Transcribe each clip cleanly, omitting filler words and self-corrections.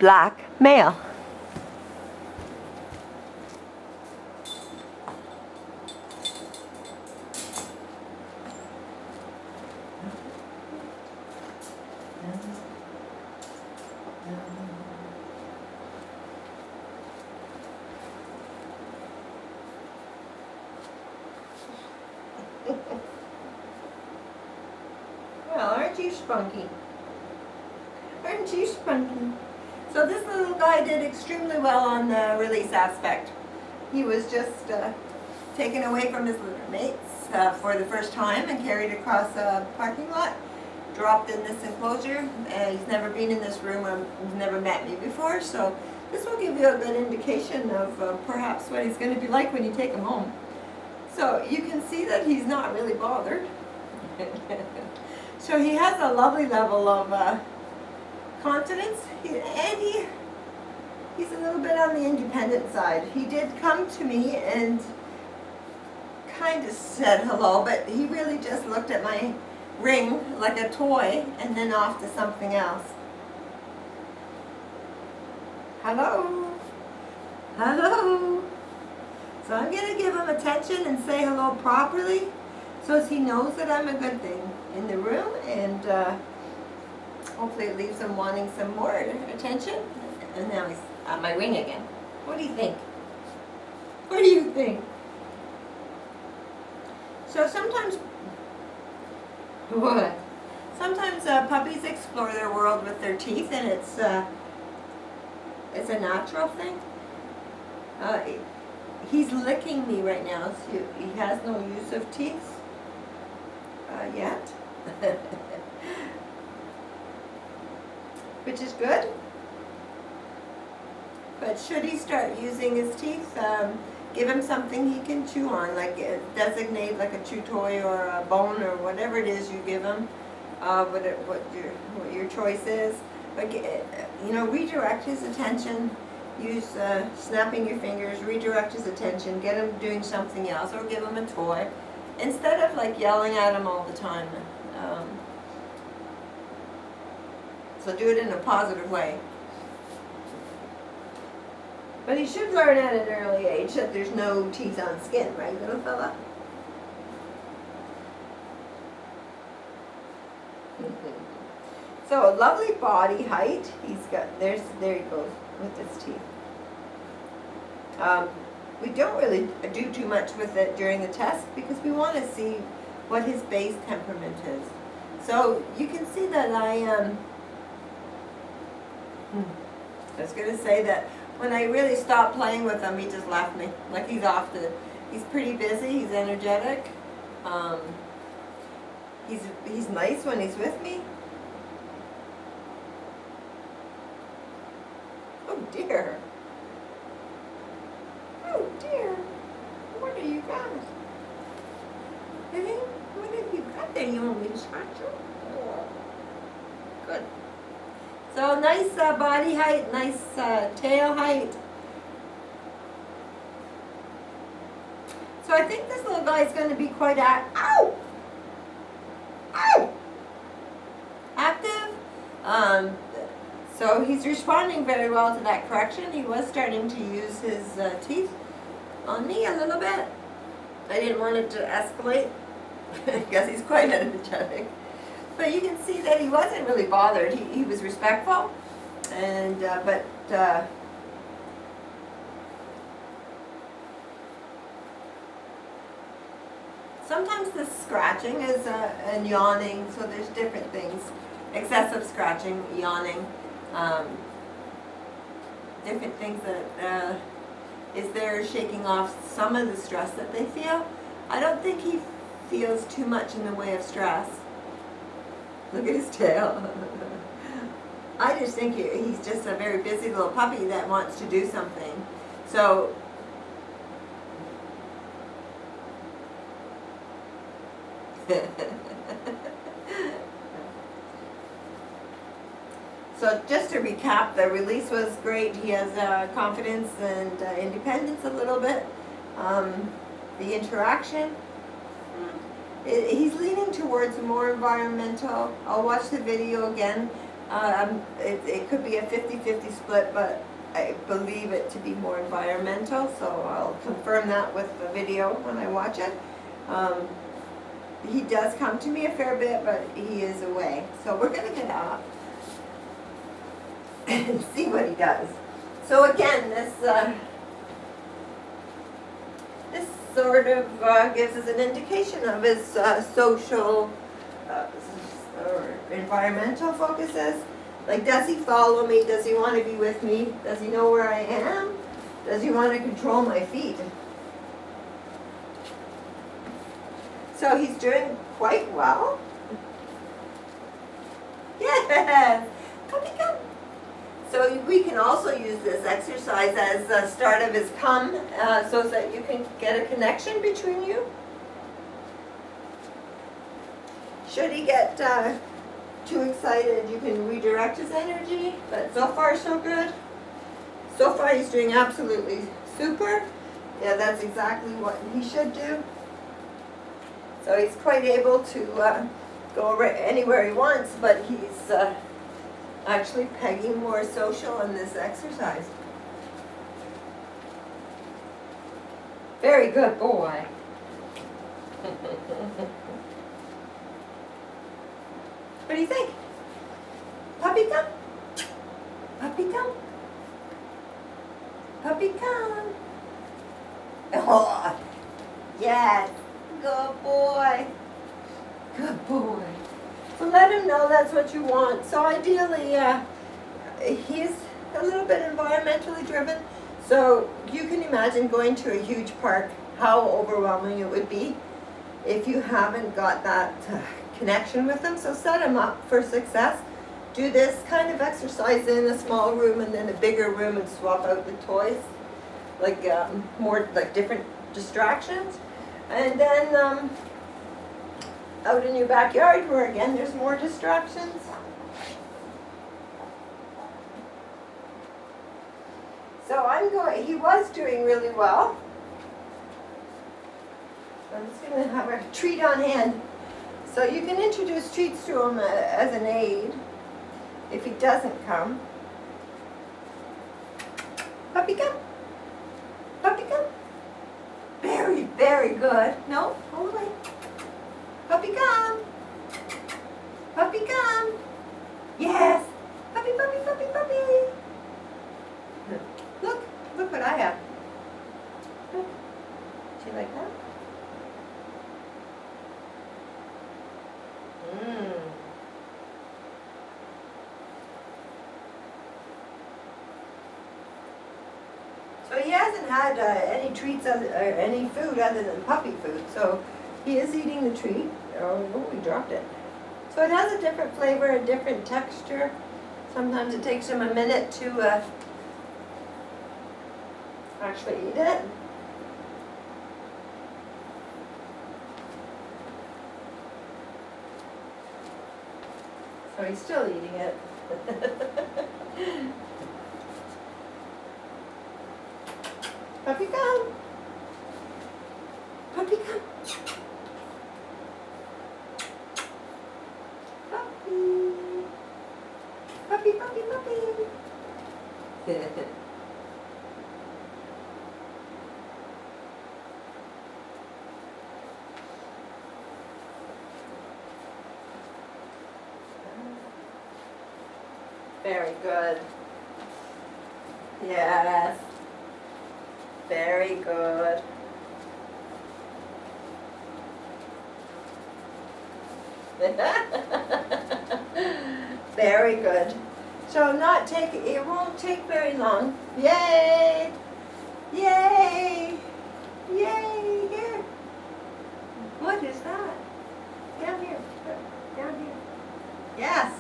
black male. Well, aren't you spunky? Aren't you spunky? So this little guy did extremely well on the release aspect. He was just taken away from his litter mates for the first time and carried across a parking lot, dropped in this enclosure. He's never been in this room, he's never met me before, so this will give you a good indication of perhaps what he's going to be like when you take him home. So you can see that he's not really bothered. So he has a lovely level of confidence, and he's a little bit on the independent side. He did come to me and kind of said hello, but he really just looked at my ring like a toy and then off to something else. Hello. Hello. So I'm going to give him attention and say hello properly so as he knows that I'm a good thing in the room, and hopefully it leaves him wanting some more attention. And now he's at my ring again. What do you think? What do you think? So sometimes, what? Sometimes puppies explore their world with their teeth, and it's a natural thing. He's licking me right now, so he has no use of teeth yet, which is good. But should he start using his teeth, give him something he can chew on, like designate like a chew toy or a bone or whatever it is you give him, what your choice is. But you know, redirect his attention. Use snapping your fingers, redirect his attention, get him doing something else, or give him a toy, instead of like yelling at him all the time. So do it in a positive way. But he should learn at an early age that there's no teeth on skin, right, little fella? So a lovely body height. He's got, there he goes with his teeth. We don't really do too much with it during the test because we want to see what his base temperament is. So you can see that I was going to say that when I really stopped playing with him, he just left me. Like he's off to, he's pretty busy, he's energetic. He's nice when he's with me. Oh dear. Oh dear. What do you got? Hey, what have you got there? You want me to scratch you? Oh. Good. So nice body height, nice tail height. So I think this little guy is going to be quite active. So he's responding very well to that correction. He was starting to use his teeth on me a little bit. I didn't want it to escalate because he's quite energetic. But you can see that he wasn't really bothered. He was respectful, and sometimes the scratching is and yawning. So there's different things: excessive scratching, yawning, different things that is there shaking off some of the stress that they feel. I don't think he feels too much in the way of stress. Look at his tail. I just think he's just a very busy little puppy that wants to do something. So so just to recap, the release was great. He has confidence and independence a little bit. The interaction, he's leaning towards more environmental. I'll watch the video again, It could be a 50-50 split, but I believe it to be more environmental, so I'll confirm that with the video when I watch it. He does come to me a fair bit, but he is away. So we're gonna get up and see what he does. So again, this sort of gives us an indication of his social or environmental focuses. Like, does he follow me? Does he want to be with me? Does he know where I am? Does he want to control my feet? So he's doing quite well. Yes! Puppy come! So we can also use this exercise as the start of his come, so that you can get a connection between you. Should he get too excited, you can redirect his energy, but so far so good. So far he's doing absolutely super. Yeah, that's exactly what he should do. So he's quite able to go anywhere he wants, but he's actually pegging more social in this exercise. Very good boy. What do you think? Puppy come. Puppy come. Puppy come. Oh, yes. Good boy. Good boy. So let him know that's what you want. So ideally, he's a little bit environmentally driven. So you can imagine going to a huge park, how overwhelming it would be if you haven't got that connection with them. So set him up for success. Do this kind of exercise in a small room and then a bigger room and swap out the toys, like more like different distractions. And then out in your backyard where again there's more distractions. So he was doing really well. So I'm just going to have a treat on hand. So you can introduce treats to him as an aid if he doesn't come. Puppy come. Puppy come. Very, very good. No, hold away. Puppy come. Puppy come. Yes. Puppy, puppy, puppy, puppy. Look what I have. Do you like that? So he hasn't had any treats or any food other than puppy food. So he is eating the treat. Oh, we dropped it. So it has a different flavor, a different texture. Sometimes it takes him a minute to actually eat it. So he's still eating it. Puppy come. Puppy come. Puppy. Puppy, puppy, puppy. Very good. Yes. Very good. Very good. So it won't take very long. Yay! Yay! Yay! Here. What is that? Down here. Down here. Yes.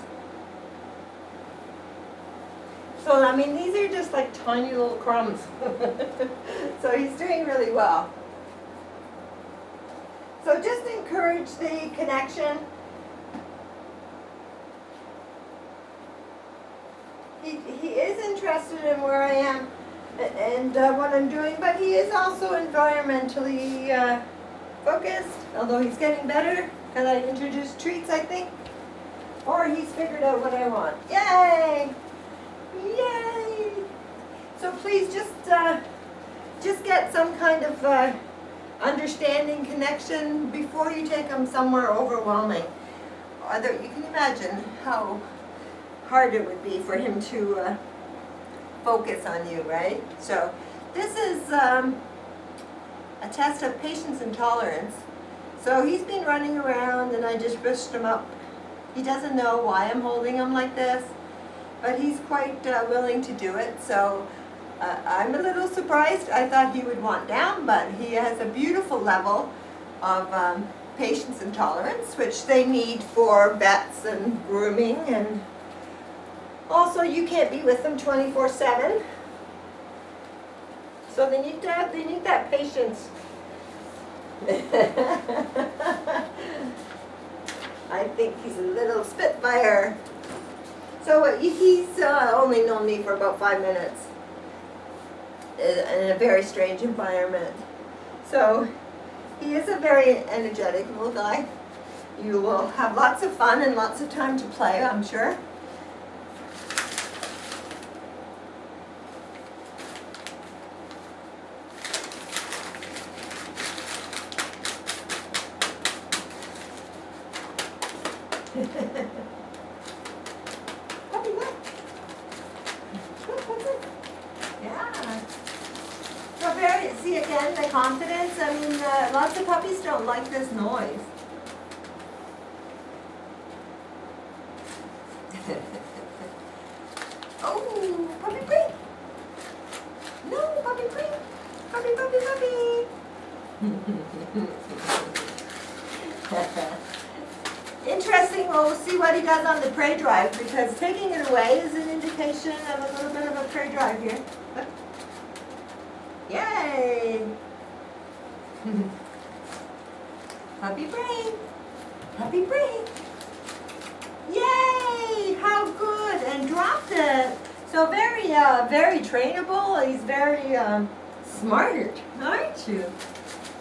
So, I mean, these are just like tiny little crumbs. So he's doing really well. So just encourage the connection. He is interested in where I am and what I'm doing, but he is also environmentally focused, although he's getting better because I introduced treats, I think. Or he's figured out what I want. Yay! Yay! So please just get some kind of understanding, connection before you take him somewhere overwhelming. Either you can imagine how hard it would be for him to focus on you, right? So this is a test of patience and tolerance. So he's been running around and I just pushed him up. He doesn't know why I'm holding him like this, but he's quite willing to do it. So I'm a little surprised. I thought he would want down, but he has a beautiful level of patience and tolerance, which they need for vets and grooming, and also you can't be with them 24/7. So they need that patience. I think he's a little spitfire. So he's only known me for about 5 minutes in a very strange environment. So he is a very energetic little guy. You will have lots of fun and lots of time to play, I'm sure. Puppy, look. Look, what's it? Yeah. So very, see again, the confidence. I mean, lots of puppies don't like this noise. Oh, puppy breathe. No, puppy breathe. Puppy, puppy, puppy. Interesting, we'll see what he does on the prey drive, because taking it away is an indication of a little bit of a prey drive here. Look. Yay! Puppy brain! Puppy brain! Yay! How good! And dropped it! So very, very trainable. He's very smart, aren't you?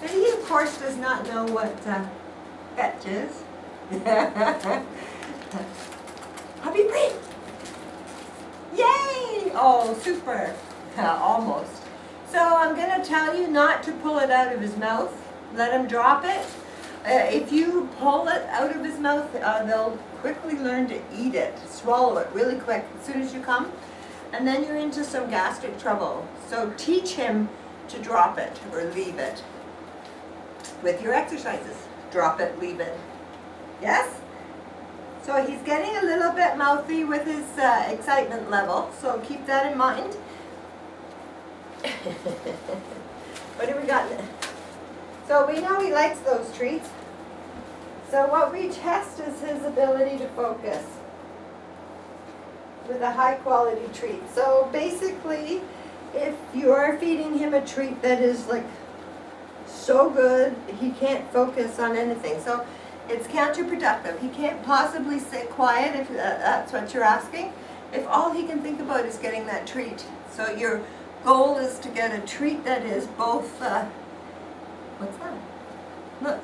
And he, of course, does not know what fetch is. Puppy brain! Yay! Oh, super! Almost. So I'm going to tell you not to pull it out of his mouth. Let him drop it. If you pull it out of his mouth, they'll quickly learn to eat it, swallow it really quick as soon as you come. And then you're into some gastric trouble. So teach him to drop it or leave it with your exercises. Drop it, leave it. Yes? So he's getting a little bit mouthy with his excitement level, so keep that in mind. What do we got? So we know he likes those treats. So what we test is his ability to focus with a high quality treat. So basically, if you are feeding him a treat that is like so good, he can't focus on anything. So it's counterproductive. He can't possibly sit quiet if that's what you're asking, if all he can think about is getting that treat. So your goal is to get a treat that is both, what's that? Look.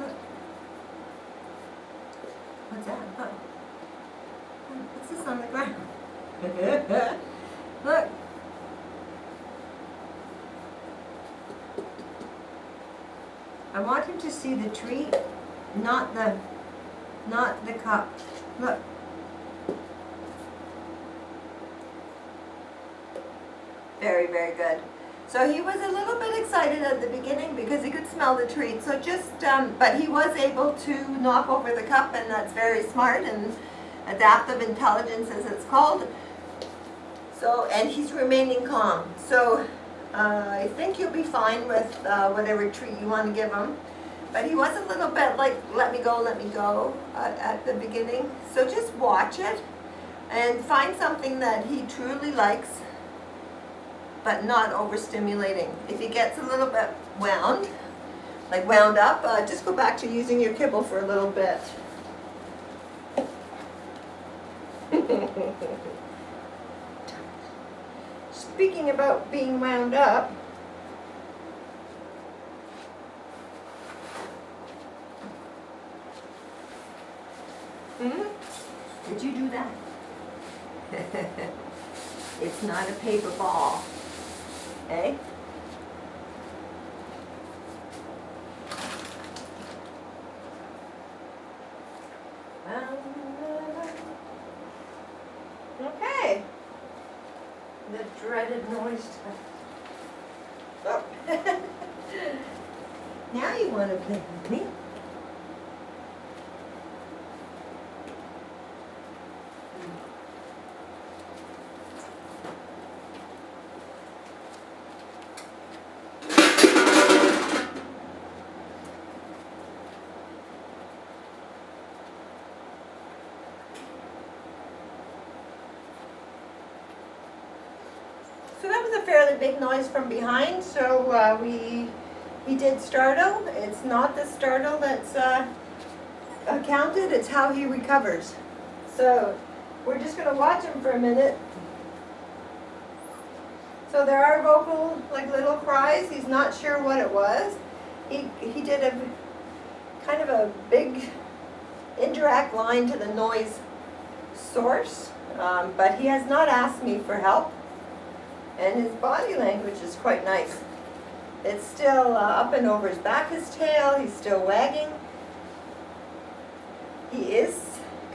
Look. What's that? Look. What's this on the ground? Look. I want him to see the treat, not the cup. Look. Very, very good. So he was a little bit excited at the beginning because he could smell the treat. So just, but he was able to knock over the cup, and that's very smart and adaptive intelligence, as it's called. So, and he's remaining calm. So I think you'll be fine with whatever treat you want to give him. But he was a little bit like, let me go at the beginning. So just watch it and find something that he truly likes, but not overstimulating. If he gets a little bit wound up, just go back to using your kibble for a little bit. Speaking about being wound up, It's not a paper ball. Okay? Okay. The dreaded noise. Oh. Now you want to play with me? So that was a fairly big noise from behind, so he did startle. It's not the startle that's counted, it's how he recovers. So we're just going to watch him for a minute. So there are vocal, like little cries. He's not sure what it was. He did a kind of a big indirect line to the noise source, but he has not asked me for help. And his body language is quite nice. It's still up and over his back, his tail, he's still wagging. He is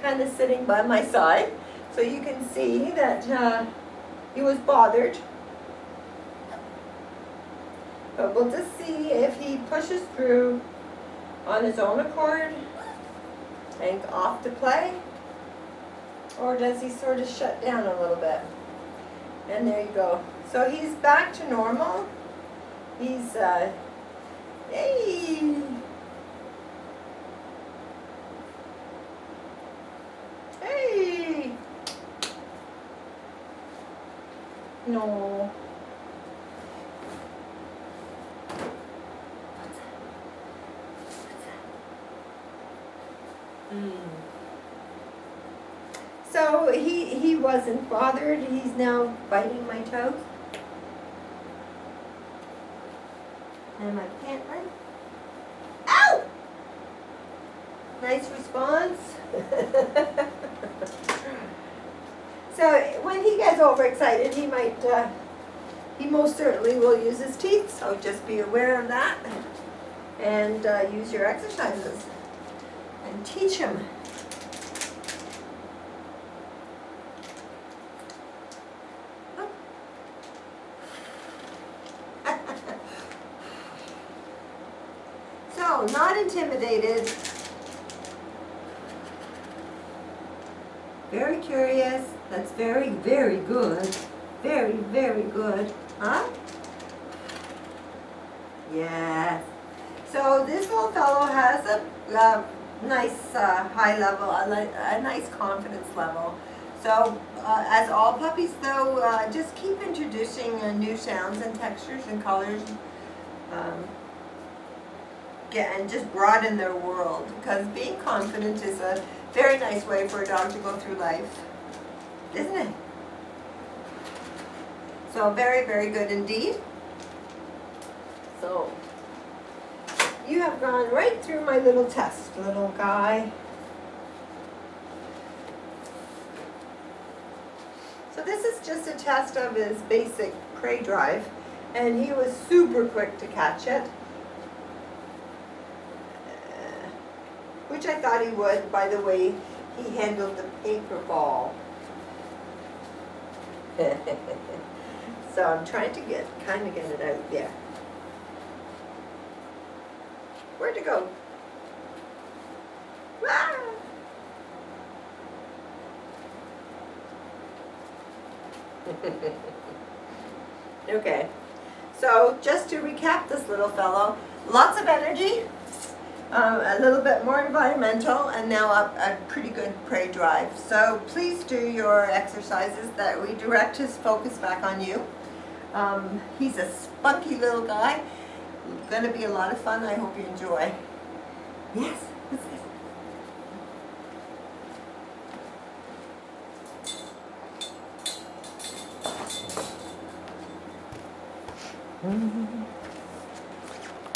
kind of sitting by my side, so you can see that he was bothered. But we'll just see if he pushes through on his own accord and off to play, or does he sort of shut down a little bit? And there you go. So he's back to normal. He's, hey! Hey! No. So he wasn't bothered. He's now biting my toes. And my pant leg. Ow! Nice response. So when he gets overexcited, he might, he most certainly will use his teeth. So just be aware of that. And use your exercises. And teach him. So, not intimidated. Very curious. That's very, very good. Very, very good. Huh? Yes. So this little fellow has a nice high level, a nice confidence level. So as all puppies though, just keep introducing new sounds and textures and colors. And just broaden their world, because being confident is a very nice way for a dog to go through life, isn't it? So very, very good indeed. So you have gone right through my little test, little guy. So this is just a test of his basic prey drive, and he was super quick to catch it. Which I thought he would by the way he handled the paper ball. So I'm trying to kind of get it out there. Where'd it go? Ah! Okay, so just to recap this little fellow, lots of energy. A little bit more environmental, and now a pretty good prey drive. So please do your exercises that redirect his focus back on you. He's a spunky little guy. Going to be a lot of fun. I hope you enjoy. Yes, what's this?